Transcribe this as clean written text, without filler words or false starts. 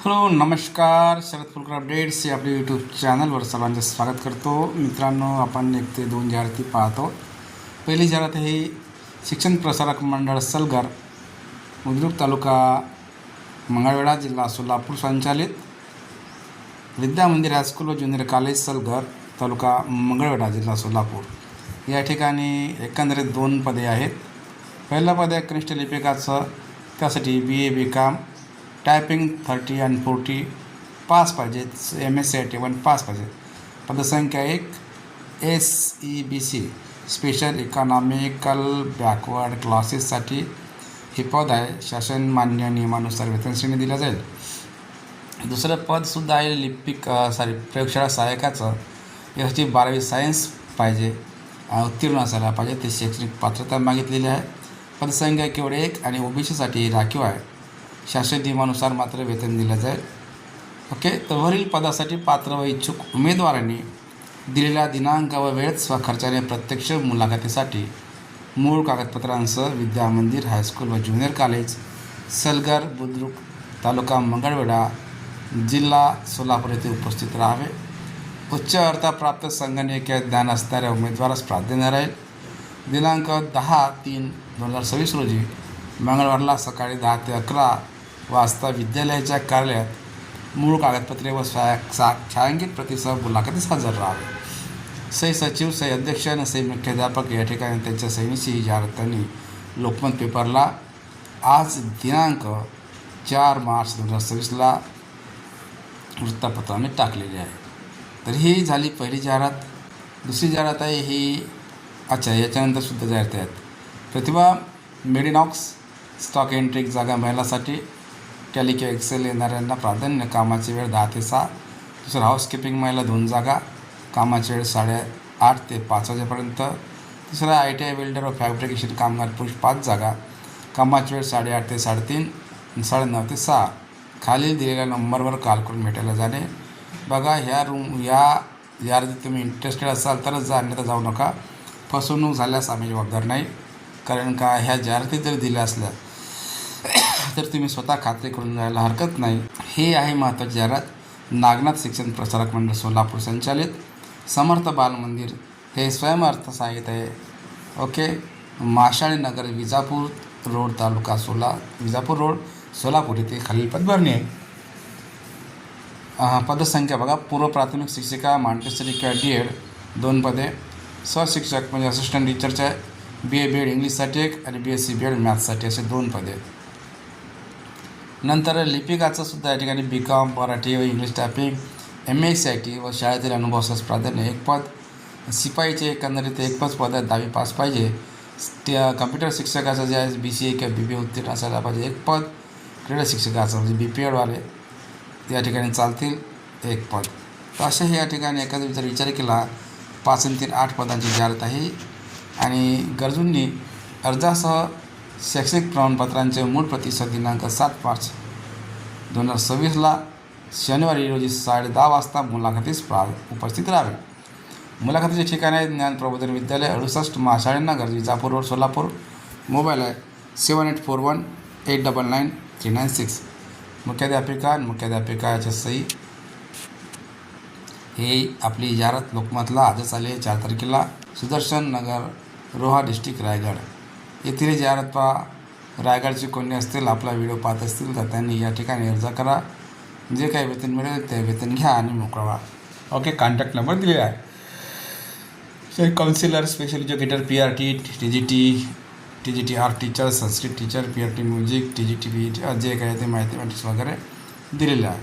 Hello नमस्कार, Sharad Phulkar updates या आपल्या यूट्यूब चॅनलवर सर्वांचे स्वागत करतो. मित्रांनो, आपण 1 ते 2 जाहिराती पाहतो. पहिली जाहिरात ही शिक्षण प्रसारक मंडळ सलगर, बुद्रुक तालुका मंगळवेढा, जिल्हा सोलापूर संचालित विद्या मंदिर हायस्कूल व ज्युनियर कॉलेज सलगर, तालुका मंगळवेढा, जिल्हा सोलापूर या ठिकाणी एकंदरीत 2 पदे आहेत. पहिलं पद आहे कनिष्ठ लिपिकाचं, त्यासाठी BA BCom टायपिंग 30 आणि 40 पास पाहिजे. MSc 1 पास पाहिजे. पदसंख्या 1. SEBC स्पेशल इकॉनॉमिकल बॅकवर्ड क्लासेससाठी हे पद आहे. शासन मान्य नियमानुसार वेतनश्रेणी दिल्या जाईल. दुसरं पदसुद्धा आहे प्रयोगशाळा सहाय्यकाचं. यासाठी 12वी सायन्स पाहिजे, उत्तीर्ण असायला पाहिजे. ते शैक्षणिक पात्रता मागितलेली आहे. पदसंख्या केवळ 1 आणि OBCसाठी राखीव आहे. शासन नियमानुसार मात्र वेतन दिलं जाईल. ओके, तर वरील पदासाठी पात्र व इच्छुक उमेदवारांनी दिलेल्या दिनांक व वेळेत स्वखर्चाने प्रत्यक्ष मुलाखतीसाठी मूळ कागदपत्रांसह विद्या मंदिर हायस्कूल व ज्युनियर कॉलेज सलगर, बुद्रुक, तालुका मंगळवेढा, जिल्हा सोलापूर येथे उपस्थित राहावे. उच्च अर्थप्राप्त संगणकीय ज्ञान असणाऱ्या उमेदवारास प्राधान्य राहील. दिनांक 10/3/2026 रोजी मंगळवारला सकाळी 10 ते 11 वाजता विद्यालयाच्या कार्यालयात मूळ कागदपत्रे व छायांकित प्रतीसह मुलाखतीस हजर राहावे. सही सचिव, सही अध्यक्ष आणि सही मुख्याध्यापक या ठिकाणी त्यांच्या सहीनिशी ही जाहिरात त्यांनी लोकमत पेपरला आज दिनांक 4 मार्च 2026ला वृत्तपत्राने टाकलेली आहे. तर ही झाली पहिली जाहिरात. दुसरी जाहिरात आहे ही याच्यानंतर सुद्धा जाहिराती आहेत. प्रतिभा मेडिनॉक्स स्टॉक एंट्री जागा महिलासाठी. टॅली किंवा एक्सेल येणाऱ्यांना प्राधान्य. कामाची वेळ 10 ते 6. दुसरं हाऊसकीपिंग महिला 2 जागा. कामाची वेळ 8:30 ते 5 वाजेपर्यंत. तिसरं ITI वेल्डर व फॅब्रिकेशन कामगार पुरुष 5 जागा. कामाची वेळ 8:30 ते 3:30 आणि 9:30 ते 6. खाली दिलेल्या नंबरवर कॉल करून भेटायला जाणे. बघा, या यादीत तुम्ही इंटरेस्टेड असाल तरच जा, अन्यथा जाऊ नका. फसवणूक झाल्यास आम्ही जबाबदार नाही. कारण का ह्या जाहिराती जर दिल्या असल्या तर तुम्ही स्वतः खात्री करून जायला हरकत नाही. हे आहे महत्त्वाची जाहिरात. नागनाथ शिक्षण प्रसारक मंडळ सोलापूर संचालित समर्थ बाल मंदिर हे स्वयंअर्थसहाय्यित आहे. ओके, माशाळी नगर, विजापूर रोड, तालुका विजापूर रोड, सोलापूर येथे खालील पदभरणी आहे. पदसंख्या बघा. पूर्व प्राथमिक शिक्षिका मॉन्टेसरी किंवा DED 2 पदे. सहशिक्षक म्हणजे असिस्टंट टीचरचे BA BEd इंग्लिशसाठी 1 आणि BSc BEd मॅथ्ससाठी असे 2 पदे. नंतर लिपिकाचं सुद्धा या ठिकाणी BCom मराठी व इंग्लिश टायपिंग MSc व शाळेतील अनुभवास प्राधान्य 1 पद. शिपाईचे एकंदरीत 1 पद आहे. 10वी पास पाहिजे. कम्प्युटर शिक्षकाचं जे आहे BCA किंवा BBA उत्तीर्ण असायला पाहिजे 1 पद. क्रीडा शिक्षकाचं म्हणजे BPEdवाले या ठिकाणी चालतील 1 पद. तर अशा या ठिकाणी एखादा जर विचार केला 5 आणि 3 8 पदांची जाहिरात आहे. आणि गरजूंनी अर्जासह शैक्षणिक प्रमाणपत्रांचे मूळ प्रतिसाद दिनांक 7 मार्च 2026ला शनिवारी रोजी 10:30 वाजता मुलाखतीस उपस्थित राहावे. मुलाखतीचे ठिकाण आहे ज्ञान प्रबोधन विद्यालय, 68 माशाळी नगर, विजापूर रोड, सोलापूर. मोबाईल आहे 7841-899-396. मुख्याध्यापिका आणि मुख्याध्यापिकाच्या सही. हे आपली जाहिरात लोकमतला आजच आली आहे 4 तारखेला. सुदर्शन नगर, रोहा डिस्ट्रिक्ट, रायगड येथील जाहिरात पहा. रायगडचे कोणी असतील, आपला व्हिडिओ पाहत असतील तर त्यांनी या ठिकाणी अर्ज करा. जे काही वेतन मिळेल ते वेतन घ्या आणि मोकळा व्हा. ओके, कॉन्टॅक्ट नंबर दिलेला आहे. Counsellor, special educator, PRT, TGT art teacher, Sanskrit teacher, PRT music, TGT जे काही ते मॅथमॅटिक्स वगैरे दिलेलं आहे.